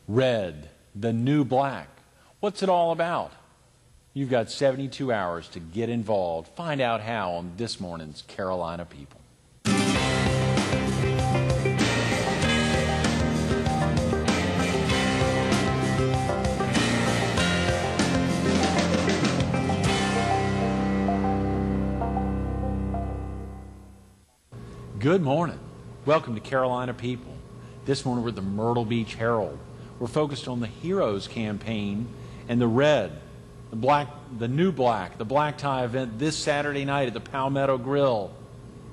Red, the new black. What's it all about? You've got 72 hours to get involved. Find out how on this morning's Carolina People. Good morning. Welcome to Carolina People. This morning we're at the Myrtle Beach Herald. We're focused on the Heroes campaign and the red, the black, the new black, the black tie event this Saturday night at the Palmetto Grill.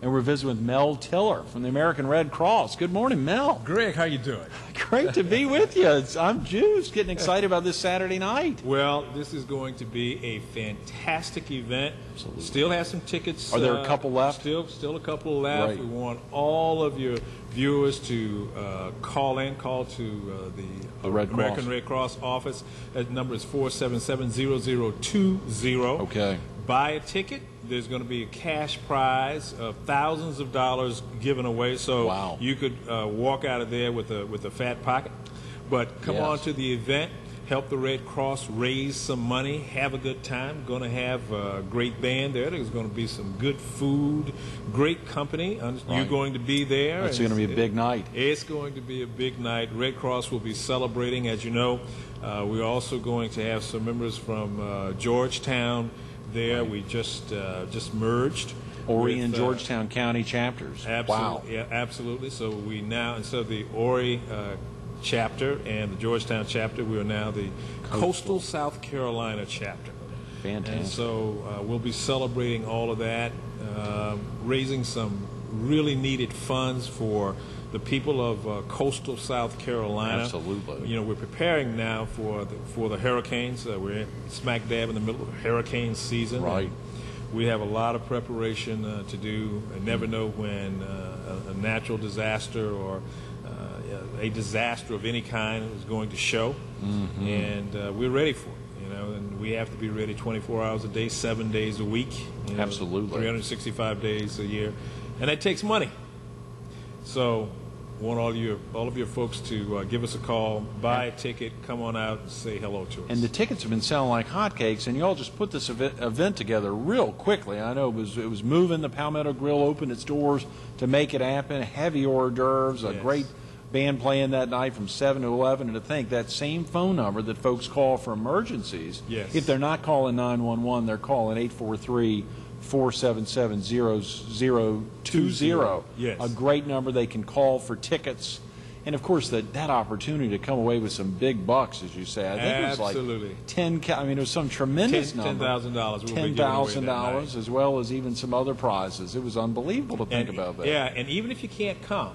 And we're visiting with Mel Tillar from the American Red Cross. Good morning, Mel. Greg, how you doing? Great to be with you. I'm juiced, getting excited about this Saturday night. Well, this is going to be a fantastic event. Absolutely. Still have some tickets. Are there a couple left? Still a couple left. Right. We want all of your viewers to call to the American Red Cross office. That number is 477-0020. Okay. Buy a ticket. There's going to be a cash prize of thousands of dollars given away, so wow. You could walk out of there with a fat pocket. But come on to the event, help the Red Cross raise some money, have a good time. Going to have a great band there. There's going to be some good food, great company. Right. You're going to be there. It's going to be a big night. It's going to be a big night. Red Cross will be celebrating, as you know. We're also going to have some members from Georgetown there. Right. We just merged Horry and Georgetown County chapters. Absolutely, wow. Yeah, absolutely. So we now, instead of the Horry chapter and the Georgetown chapter, we are now the Coastal South Carolina chapter. Fantastic. And so we'll be celebrating all of that, raising some really needed funds for the people of coastal South Carolina. Absolutely. You know, we're preparing now for the hurricanes. We're smack dab in the middle of hurricane season. Right. We have a lot of preparation to do. I never know when a natural disaster or a disaster of any kind is going to show, and we're ready for it. You know, and we have to be ready 24 hours a day, 7 days a week. You know, absolutely. 365 days a year, and that takes money. So, I want all of your folks to give us a call, buy a ticket, come on out, and say hello to us. And the tickets have been selling like hotcakes, and you all just put this event together real quickly. I know it was moving. The Palmetto Grill opened its doors to make it happen. Heavy hors d'oeuvres, a great band playing that night from 7 to 11. And to think that same phone number that folks call for emergencies, if they're not calling 911, they're calling 843-477-0020. Yes. A great number they can call for tickets. And, of course, that opportunity to come away with some big bucks, as you say. I think it was like 10, I mean, it was some tremendous number. $10,000. $10,000, as well as even some other prizes. It was unbelievable to think about that. Yeah, and even if you can't come,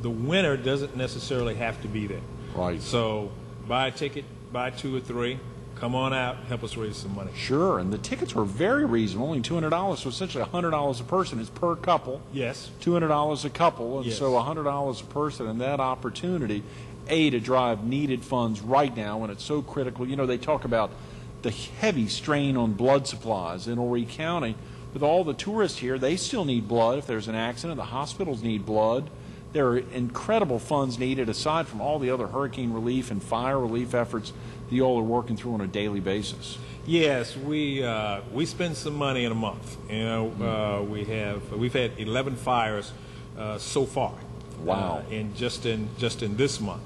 the winner doesn't necessarily have to be there. Right. So buy a ticket, buy 2 or 3. Come on out, help us raise some money. Sure, and the tickets were very reasonable, only $200, so essentially $100 a person is per couple. Yes. $200 a couple, and so $100 a person, and that opportunity, to drive needed funds right now when it's so critical. You know, they talk about the heavy strain on blood supplies in Horry County. With all the tourists here, they still need blood if there's an accident. The hospitals need blood. There are incredible funds needed aside from all the other hurricane relief and fire relief efforts that you all are working through on a daily basis. Yes, we spend some money in a month. You know, we've had 11 fires so far. Wow! In just in this month,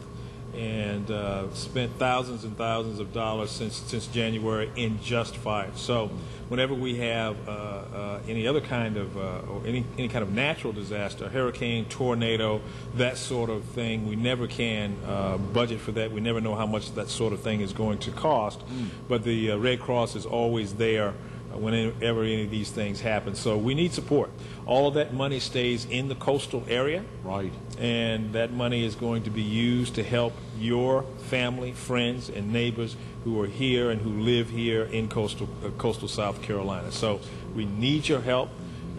and spent thousands and thousands of dollars since January in just fires. So whenever we have any other kind of or any kind of natural disaster, hurricane, tornado, that sort of thing, we never can budget for that. We never know how much that sort of thing is going to cost. But the Red Cross is always there whenever any of these things happen. So we need support. All of that money stays in the coastal area. Right. And that money is going to be used to help your family, friends, and neighbors who are here and who live here in coastal South Carolina. So we need your help,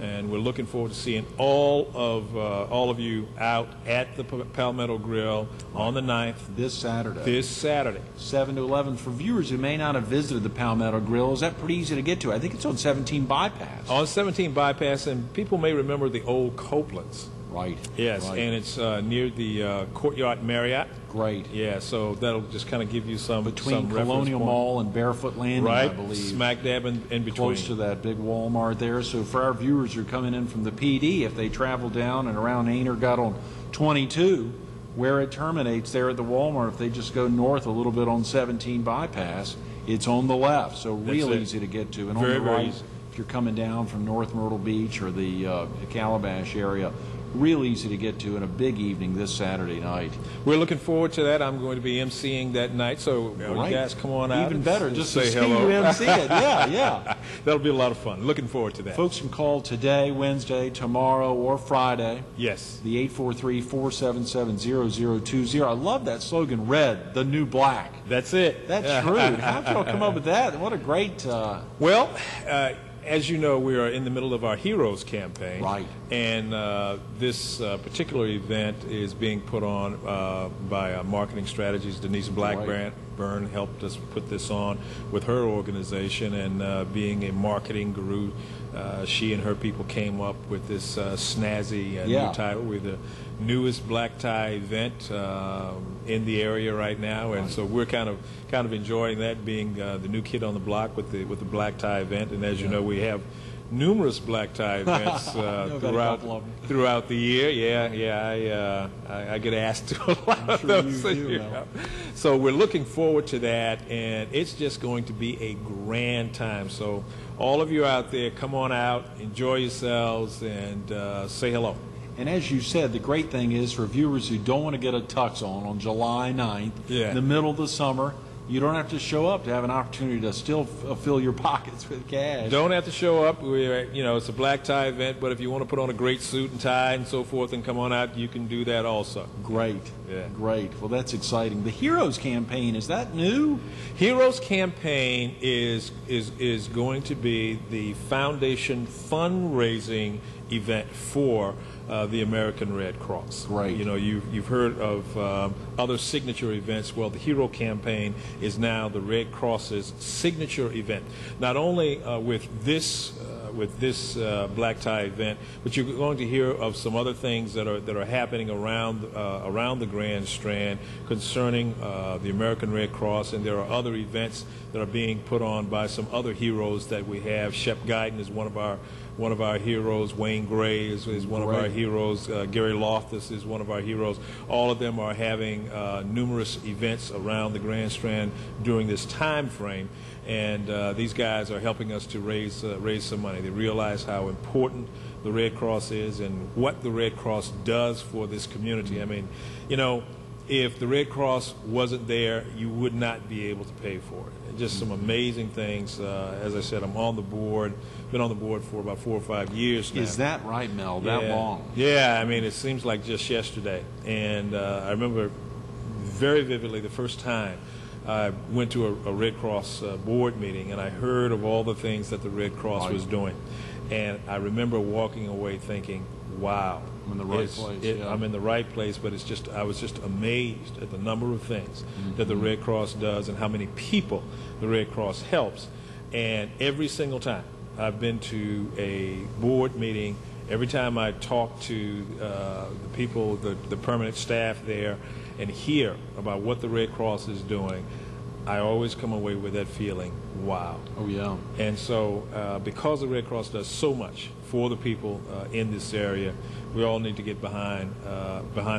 and we're looking forward to seeing all of you out at the Palmetto Grill on the 9th. This Saturday. 7 to 11. For viewers who may not have visited the Palmetto Grill, is that pretty easy to get to? I think it's on 17 Bypass. On 17 Bypass, and people may remember the old Copelands. Right. Yes, right. and it's near the Courtyard Marriott. Great. Yeah, so that'll just kind of give you some Between some reference Colonial point. Mall and Barefoot Landing, Right, I believe. smack dab in between. Close to that big Walmart there. So for our viewers who are coming in from the PD, if they travel down and around Ainer, got on 22, where it terminates there at the Walmart, if they just go north a little bit on 17 bypass, it's on the left. So real easy to get to. And Very, on the very right, easy. if you're coming down from North Myrtle Beach or the Calabash area, real easy to get to, and a big evening this Saturday night. We're looking forward to that. I'm going to be emceeing that night, so you guys come on out. Even and better, just say to see hello. you MC it. Yeah, yeah. That'll be a lot of fun. Looking forward to that. Folks can call today, Wednesday, tomorrow, or Friday. Yes. The 843-477-0020. I love that slogan, red, the new black. That's it. That's true. How did y'all come up with that? What a great... Well, as you know, we are in the middle of our Heroes campaign. Right. And this particular event is being put on by Marketing Strategies. Denise Blackburn helped us put this on with her organization, and being a marketing guru, she and her people came up with this snazzy new title. We're the newest black tie event in the area right now, and so we're kind of enjoying that, being the new kid on the block with the black tie event. And as you know, we have numerous black tie events throughout the year. I get asked to a lot of those. So we're looking forward to that, and it's just going to be a grand time. So all of you out there, come on out, enjoy yourselves, and say hello. And as you said, the great thing is for viewers who don't want to get a tux on July 9th, in the middle of the summer, you don't have to show up to have an opportunity to still fill your pockets with cash. Don't have to show up. It's a black tie event, but if you want to put on a great suit and tie and so forth and come on out, you can do that also. Great. Yeah. Great. Well, that's exciting. The Heroes campaign, is that new? Heroes campaign is going to be the foundation fundraising event for the American Red Cross. Right. You know, you've heard of other signature events. Well, the Hero Campaign is now the Red Cross's signature event. Not only with this black tie event, but you're going to hear of some other things that are happening around the Grand Strand concerning the American Red Cross, and there are other events that are being put on by some other heroes that we have. Shep Guyton is one of our heroes. Wayne Gray is one of our heroes. Gary Loftus is one of our heroes. All of them are having numerous events around the Grand Strand during this time frame, and these guys are helping us to raise some money. They realize how important the Red Cross is and what the Red Cross does for this community. I mean, you know, if the Red Cross wasn't there, you would not be able to pay for it. Just some amazing things. As I said, I'm on the board, been on the board for about 4 or 5 years now. Is that right, Mel? That long? Yeah, I mean, it seems like just yesterday. And I remember very vividly the first time I went to a Red Cross board meeting, and I heard of all the things that the Red Cross was doing. And I remember walking away thinking, wow. I'm in the right place. I'm in the right place, but I was just amazed at the number of things that the Red Cross does and how many people the Red Cross helps. And every single time I've been to a board meeting, every time I talk to the people, the permanent staff there, and hear about what the Red Cross is doing, I always come away with that feeling, wow. Oh, yeah. And so because the Red Cross does so much for the people in this area, we all need to get behind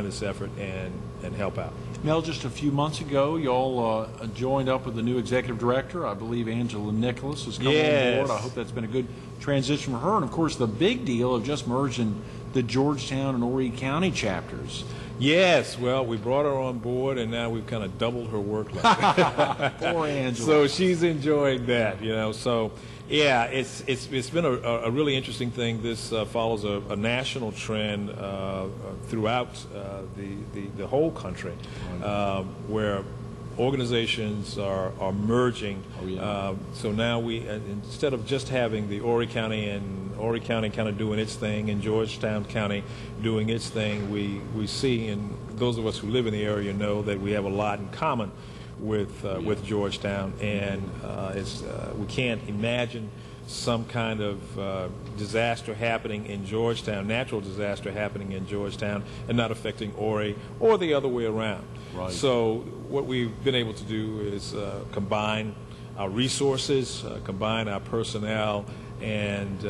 this effort and help out. Mel, just a few months ago, y'all joined up with the new executive director. I believe Angela Nicholas has come on board. I hope that's been a good transition for her. And, of course, the big deal of just merging the Georgetown and Horry County chapters. Yes, well, we brought her on board, and now we've kind of doubled her workload. Poor Angela. So she's enjoying that, you know. So, yeah, it's been a really interesting thing. This follows a national trend throughout the whole country, where organizations are merging. Oh, yeah. So now we, instead of just having the Horry County kind of doing its thing and Georgetown County doing its thing, we see, and those of us who live in the area know that we have a lot in common with Georgetown, and we can't imagine some kind of disaster happening in Georgetown, natural disaster happening in Georgetown, and not affecting Horry, or the other way around. Right. So what we've been able to do is combine our resources, combine our personnel, and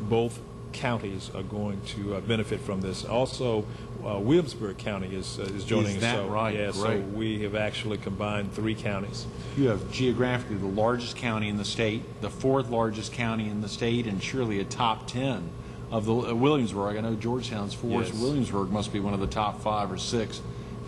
both counties are going to benefit from this. Also, Williamsburg County is joining us. Is that right? Yeah, Great. so we have actually combined 3 counties. You have geographically the largest county in the state, the 4th largest county in the state, and surely a top 10 of the Williamsburg. I know Georgetown's 4th. Yes. Williamsburg must be one of the top 5 or 6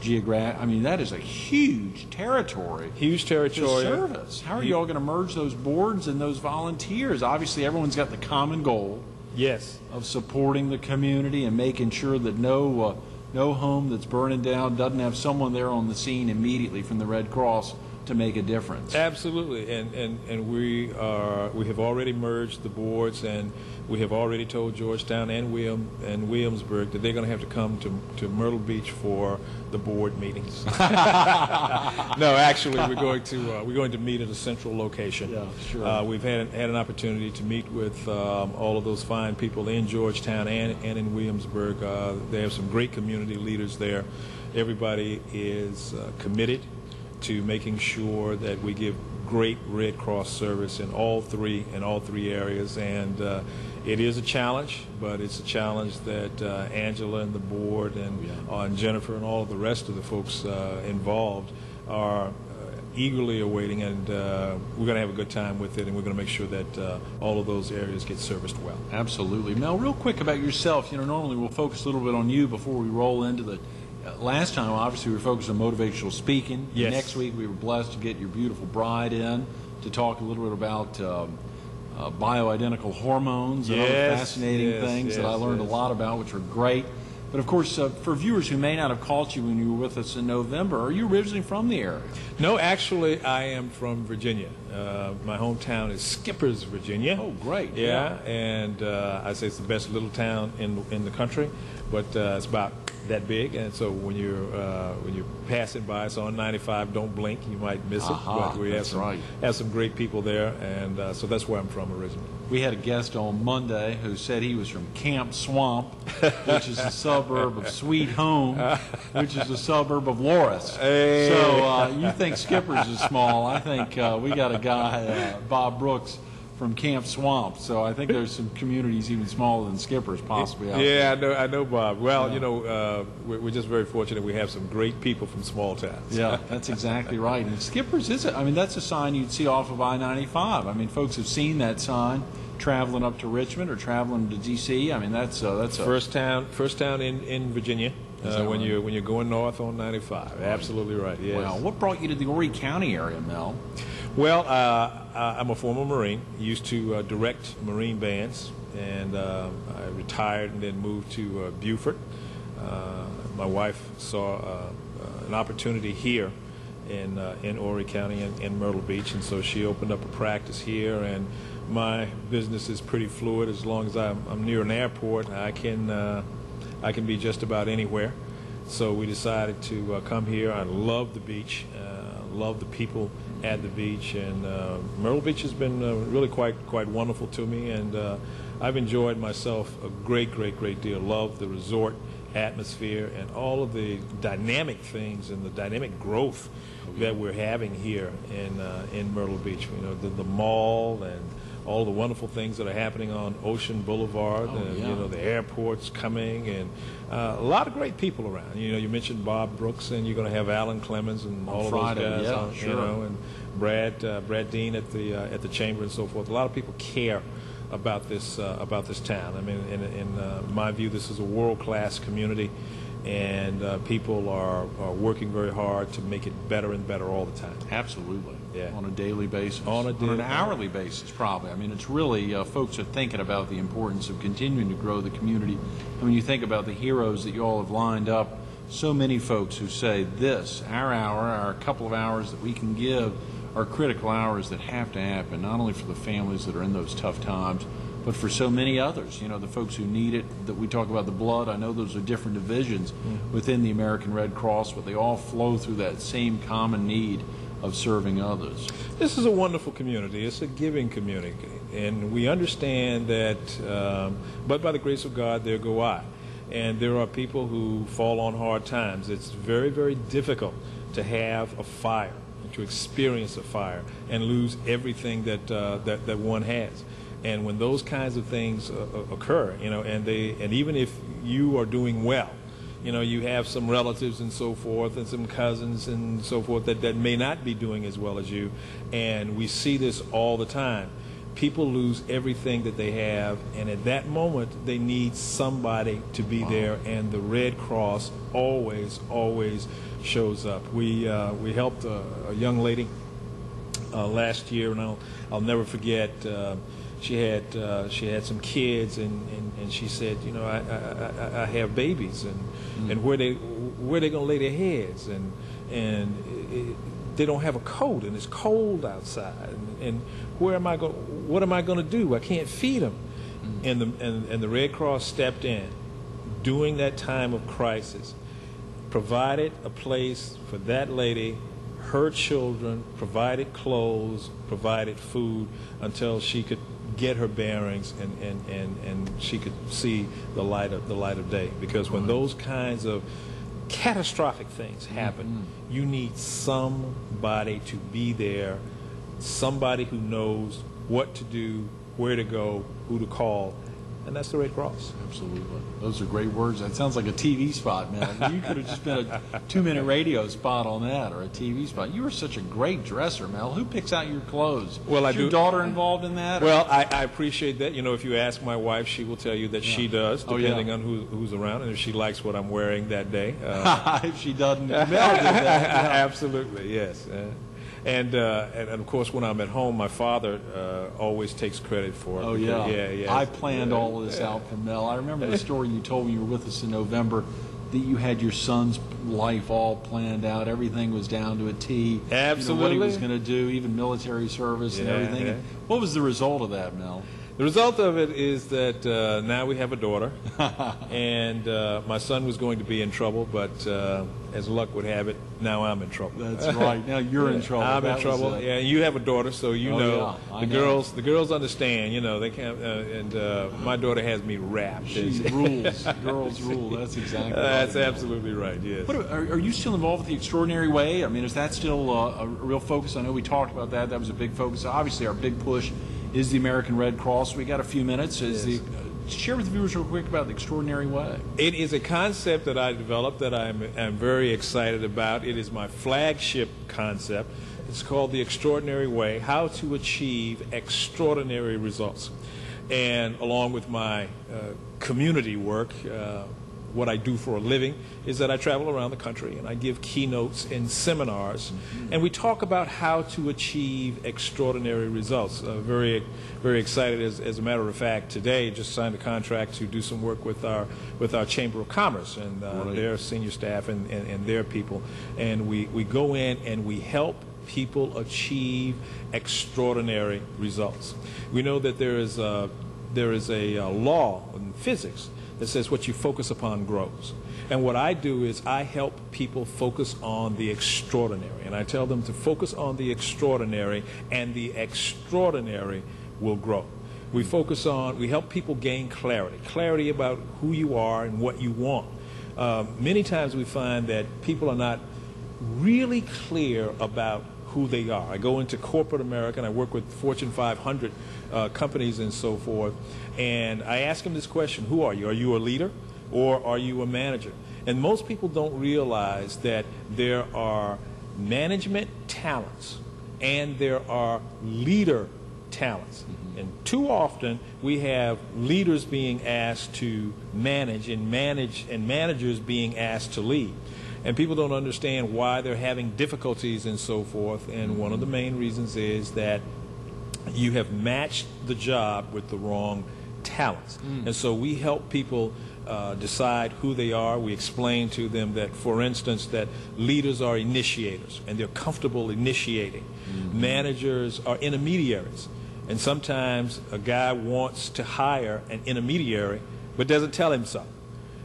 I mean, that is a huge territory. Huge territory. To service. How are you all going to merge those boards and those volunteers? Obviously, everyone's got the common goal. Yes. Of supporting the community and making sure that no home that's burning down doesn't have someone there on the scene immediately from the Red Cross to make a difference. Absolutely, and we have already merged the boards, and we have already told Georgetown and Williamsburg that they're going to have to come to Myrtle Beach for the board meetings. No, actually, we're going to meet at a central location. Yeah, sure. We've had an opportunity to meet with all of those fine people in Georgetown and in Williamsburg. They have some great community leaders there. Everybody is committed to making sure that we give great Red Cross service in all three areas, and it is a challenge, but it's a challenge that Angela and the board and Jennifer and all of the rest of the folks involved are eagerly awaiting, and we're going to have a good time with it, and we're going to make sure that all of those areas get serviced well. Absolutely. Mel, real quick about yourself. Normally we'll focus a little bit on you before we roll into the last time, obviously, we were focused on motivational speaking. Yes. Next week, we were blessed to get your beautiful bride in to talk a little bit about bioidentical hormones and other fascinating things that I learned a lot about, which were great. But, of course, for viewers who may not have caught you when you were with us in November, are you originally from the area? No, actually, I am from Virginia. My hometown is Skippers, Virginia. Oh, great. Yeah, and I say it's the best little town in the country, but it's about that big, and so when you're passing by, it's on 95. Don't blink, you might miss it. But we have some great people there, and so that's where I'm from originally. We had a guest on Monday who said he was from Camp Swamp, which is a suburb of Sweet Home, which is a suburb of Loris. Hey. So you think Skippers is small? I think we got a guy, Bob Brooks, from Camp Swamp, so I think there's some communities even smaller than Skippers possibly out there. Yeah, I know, Bob. Well, we're just very fortunate we have some great people from small towns. Yeah, that's exactly right. And Skippers that's a sign you'd see off of I-95. I mean, folks have seen that sign traveling up to Richmond or traveling to D.C. I mean, that's a first town in Virginia. When you're going north on 95. Right. Absolutely right. Yes. Wow. What brought you to the Horry County area, Mel? Well, I'm a former Marine. Used to direct Marine bands, and I retired and then moved to Beaufort. My wife saw an opportunity here in Horry County in Myrtle Beach, and so she opened up a practice here. And my business is pretty fluid. As long as I'm near an airport, I can be just about anywhere. So we decided to come here. I love the beach, love the people at the beach, and Myrtle Beach has been really quite wonderful to me, and I've enjoyed myself a great deal. Love the resort atmosphere and all of the dynamic things and the dynamic growth that we're having here in Myrtle Beach. The mall and all the wonderful things that are happening on Ocean Boulevard, the airport's coming, and a lot of great people around. You mentioned Bob Brooks, and you're going to have Alan Clemens and all Friday, of those guys, and Brad Dean at the Chamber and so forth. A lot of people care about this town. I mean, in my view, this is a world-class community, and people are working very hard to make it better and better all the time. Absolutely. Yeah. On a daily basis. On an hourly basis, probably. I mean, it's really, folks are thinking about the importance of continuing to grow the community. And when you think about the heroes that you all have lined up, so many folks who say this, our hour, our couple of hours that we can give, are critical hours that have to happen, not only for the families that are in those tough times, but for so many others, the folks who need it, that we talk about the blood. I know those are different divisions within the American Red Cross, but they all flow through that same common need of serving others. This is a wonderful community. It's a giving community. And we understand that, but by the grace of God, there go I. And there are people who fall on hard times. It's very, very difficult to have a fire, to experience a fire, and lose everything that one has. And when those kinds of things occur, you know, and even if you are doing well, you know, you have some relatives and so forth, and some cousins and so forth that may not be doing as well as you, and we see this all the time. People lose everything that they have, and at that moment they need somebody to be there, and the Red Cross always shows up. We helped a young lady last year, and I'll never forget. She had some kids, and she said, you know, I have babies, and where they gonna lay their heads, and they don't have a coat, and it's cold outside, and what am I going to do? I can't feed them. And the Red Cross stepped in during that time of crisis, provided a place for that lady, her children, provided clothes, provided food until she could get her bearings, and she could see the light of day. Because when those kinds of catastrophic things happen, you need somebody to be there, somebody who knows what to do, where to go, who to call, and that's the Red Cross. Absolutely. Those are great words. That sounds like a TV spot, man. You could have just been a 2-minute radio spot on that, or a TV spot. You are such a great dresser, Mel. Who picks out your clothes? Well, Is your daughter involved in that? Well, I appreciate that. You know, if you ask my wife, she will tell you that she does, depending on who's around, and if she likes what I'm wearing that day. If she doesn't, Mel did that. Absolutely, yes. And of course, when I'm at home, my father always takes credit for it. Oh, yeah. Yeah. I planned all of this out for Mel. I remember the story you told me you were with us in November, that you had your son's life all planned out. Everything was down to a T. Absolutely. You know, what he was going to do, even military service and everything. Yeah. What was the result of that, Mel? The result of it is that now we have a daughter, and my son was going to be in trouble, but as luck would have it, now I'm in trouble. That's right. Now you're in trouble. I'm in trouble. Yeah, you have a daughter, so you know the girls. The girls understand. You know they can't. My daughter has me wrapped. She rules. Girls rule. That's exactly. That's absolutely right. Yes. What, are you still involved with the Extraordinary Way? I mean, is that still a real focus? I know we talked about that. That was a big focus. Obviously, our big push is the American Red Cross. We got a few minutes. Share with the viewers real quick about the Extraordinary Way. It is a concept that I developed that I'm very excited about. It is my flagship concept. It's called the Extraordinary Way: How to Achieve Extraordinary Results. And along with my community work, what I do for a living is that I travel around the country and I give keynotes and seminars, and we talk about how to achieve extraordinary results. Very excited, as a matter of fact, today just signed a contract to do some work with our Chamber of Commerce and their senior staff and their people, and we go in and we help people achieve extraordinary results. We know that there is a law in physics that says what you focus upon grows. And what I do is I help people focus on the extraordinary. And I tell them to focus on the extraordinary, and the extraordinary will grow. We help people gain clarity about who you are and what you want. Many times we find that people are not really clear about who they are. I go into corporate America and I work with Fortune 500 companies and so forth, and I ask them this question: who are you? Are you a leader or are you a manager? And most people don't realize that there are management talents and there are leader talents. And too often we have leaders being asked to manage and managers being asked to lead. And people don't understand why they're having difficulties and so forth. And one of the main reasons is that you have matched the job with the wrong talents. And so we help people decide who they are. We explain to them that, for instance, that leaders are initiators and they're comfortable initiating. Managers are intermediaries. And sometimes a guy wants to hire an intermediary but doesn't tell him so.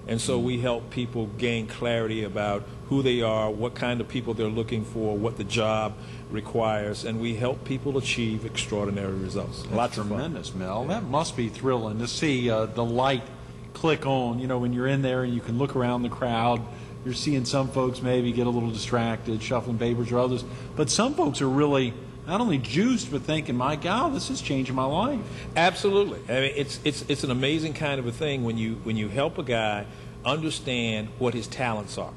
And so we help people gain clarity about who they are, what kind of people they're looking for, what the job requires, and we help people achieve extraordinary results. That's Lots tremendous, of fun. Mel. That must be thrilling to see the light click on. You know, when you're in there and you can look around the crowd, you're seeing some folks maybe get a little distracted, shuffling papers, or others. But some folks are really not only juiced, but thinking, my God, this is changing my life. Absolutely. I mean, it's an amazing kind of a thing when you help a guy understand what his talents are,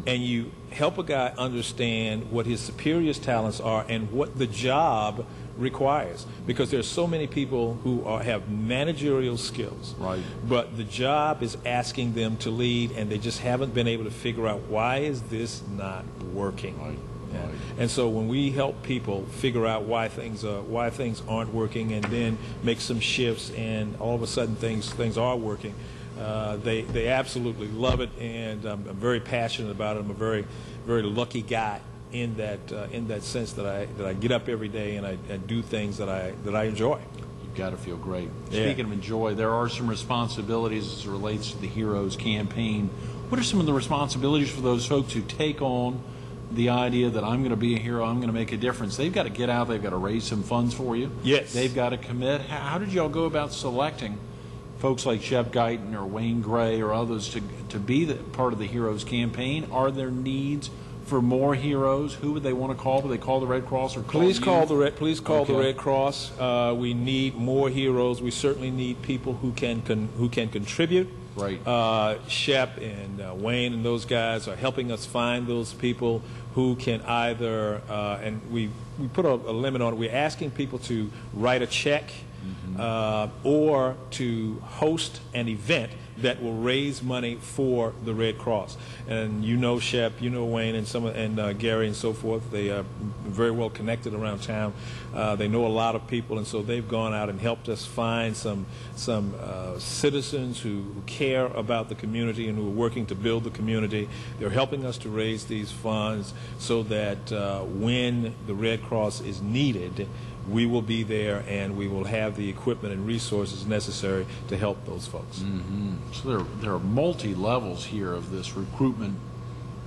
and you help a guy understand what his superior's talents are and what the job requires, because there's so many people who have managerial skills, right, but the job is asking them to lead, and they just haven't been able to figure out, why is this not working? Right. Yeah. Right. And so when we help people figure out why things aren't working, and then make some shifts, and all of a sudden things are working, they absolutely love it, and I'm very passionate about it. I'm a very, very lucky guy in that sense that I get up every day and I do things that I enjoy. You've got to feel great. Yeah. Speaking of enjoy, there are some responsibilities as it relates to the Heroes campaign. What are some of the responsibilities for those folks who take on the idea that I'm going to be a hero, I'm going to make a difference? They've got to get out, they've got to raise some funds for you. Yes. They've got to commit. How did y'all go about selecting folks like Shep Guyton or Wayne Gray or others to be part of the Heroes campaign? Are there needs for more heroes? Who would they want to call? Would they call the Red Cross or call Please you? call the Red Cross. We need more heroes. We certainly need people who can contribute. Right. Shep and Wayne and those guys are helping us find those people who can either, and we put a limit on it. We're asking people to write a check or to host an event that will raise money for the Red Cross. And you know Shep, you know Wayne, and Gary and so forth. They are very well connected around town. They know a lot of people, and so they've gone out and helped us find some citizens who care about the community and who are working to build the community. They're helping us to raise these funds so that when the Red Cross is needed, we will be there and we will have the equipment and resources necessary to help those folks. So there are multi-levels here of this recruitment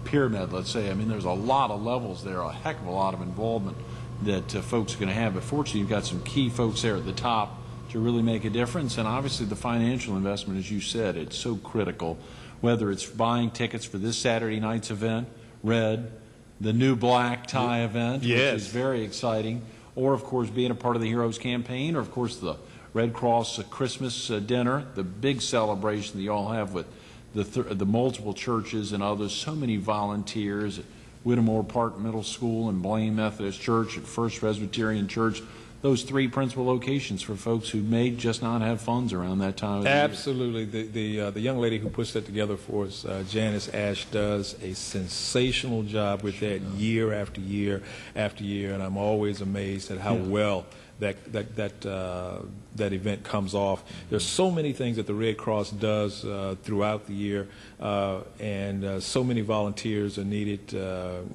pyramid, let's say. I mean, there's a lot of levels there, a heck of a lot of involvement that folks are going to have. But fortunately, you've got some key folks there at the top to really make a difference. And obviously, the financial investment, as you said, it's so critical. Whether it's buying tickets for this Saturday night's event, Red, the new black tie event, yes, which is very exciting, or, of course, being a part of the Heroes campaign, or, of course, the Red Cross Christmas dinner, the big celebration that you all have with the multiple churches and others, so many volunteers at Whittemore Park Middle School and Blaine Methodist Church, at First Presbyterian Church, those three principal locations for folks who may just not have funds around that time of the year. Absolutely. The young lady who puts that together for us, Janice Ash, does a sensational job with that year after year after year, and I'm always amazed at how well that event comes off. There's so many things that the Red Cross does throughout the year, and so many volunteers are needed.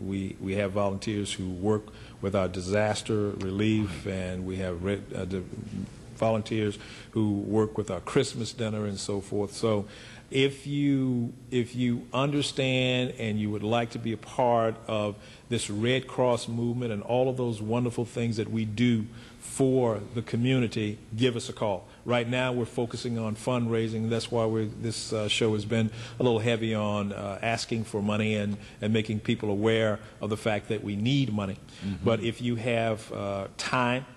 We have volunteers who work with our disaster relief, and we have volunteers who work with our Christmas dinner and so forth. So if you understand and you would like to be a part of this Red Cross movement and all of those wonderful things that we do for the community, give us a call. Right now we're focusing on fundraising. That's why this show has been a little heavy on asking for money and making people aware of the fact that we need money. But if you have time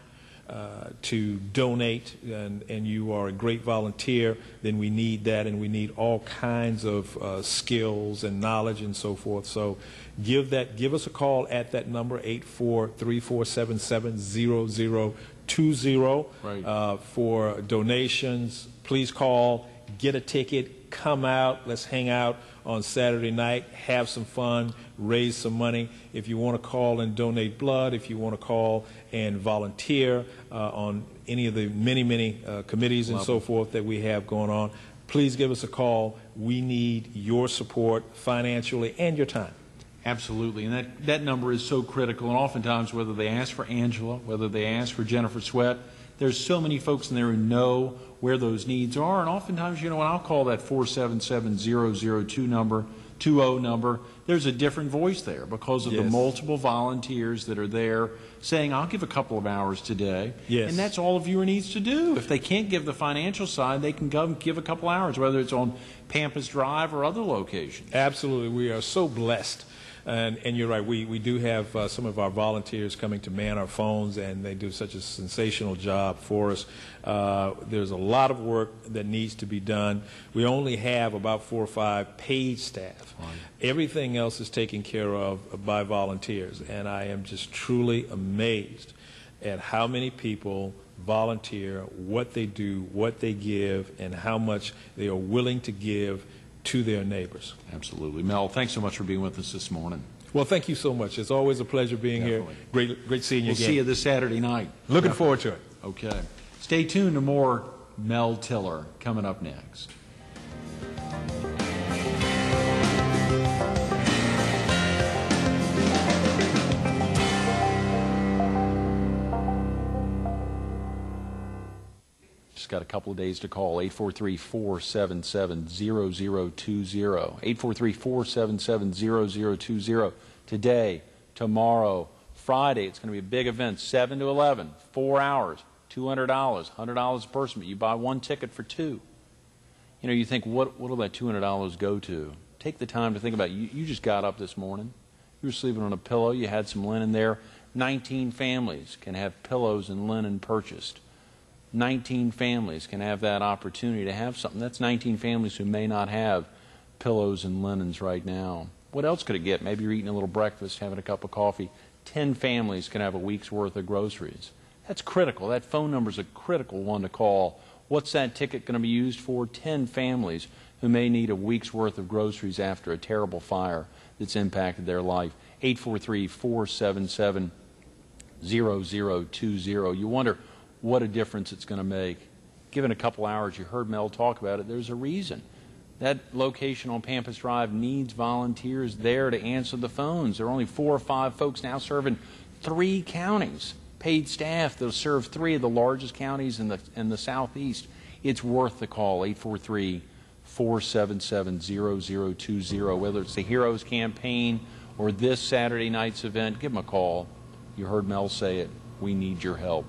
to donate and you are a great volunteer, then we need that, and we need all kinds of skills and knowledge and so forth. So give us a call at that number, 843-477-0020, right, for donations. Please call, get a ticket, come out, let's hang out on Saturday night, have some fun, raise some money. If you want to call and donate blood, if you want to call and volunteer on any of the many committees and so forth that we have going on, please give us a call. We need your support financially and your time. Absolutely, and that number is so critical, and oftentimes whether they ask for Angela, whether they ask for Jennifer Sweat, There's so many folks in there who know where those needs are, and oftentimes, you know, when I'll call that 477-002 number, 20 number, there's a different voice there because of the multiple volunteers that are there saying, I'll give a couple of hours today. Yes. And that's all a viewer needs to do. If they can't give the financial side, they can go give a couple hours, whether it's on Pampas Drive or other locations. Absolutely. We are so blessed. And you're right, we do have some of our volunteers coming to man our phones, and they do such a sensational job for us. There's a lot of work that needs to be done. We only have about 4 or 5 paid staff. Right. Everything else is taken care of by volunteers, and I am just truly amazed at how many people volunteer, what they do, what they give, and how much they are willing to give to their neighbors. Absolutely. Mel, thanks so much for being with us this morning. Well, thank you so much. It's always a pleasure being here. Great seeing you again. We'll see you this Saturday night. Looking forward to it. Okay. Stay tuned to more Mel Tillar coming up next. Got a couple of days to call. 843-477-0020. 843-477-0020. Today, tomorrow, Friday, it's going to be a big event, 7 to 11, 4 hours, $200, $100 a person, but you buy one ticket for 2. You know, you think, what will that $200 go to? Take the time to think about it. You just got up this morning. You were sleeping on a pillow. You had some linen there. 19 families can have pillows and linen purchased. 19 families can have that opportunity to have something. That's 19 families who may not have pillows and linens right now. What else could it get? Maybe you're eating a little breakfast, having a cup of coffee. 10 families can have a week's worth of groceries. That's critical. That phone number is a critical one to call. What's that ticket going to be used for? 10 families who may need a week's worth of groceries after a terrible fire that's impacted their life. 843-477-0020. You wonder what a difference it's going to make. Given a couple hours, you heard Mel talk about it, there's a reason. That location on Pampas Drive needs volunteers there to answer the phones. There are only 4 or 5 folks now serving 3 counties, paid staff that'll serve 3 of the largest counties in the southeast. It's worth the call, 843-477-0020. Whether it's the Heroes Campaign or this Saturday night's event, give them a call. You heard Mel say it. We need your help.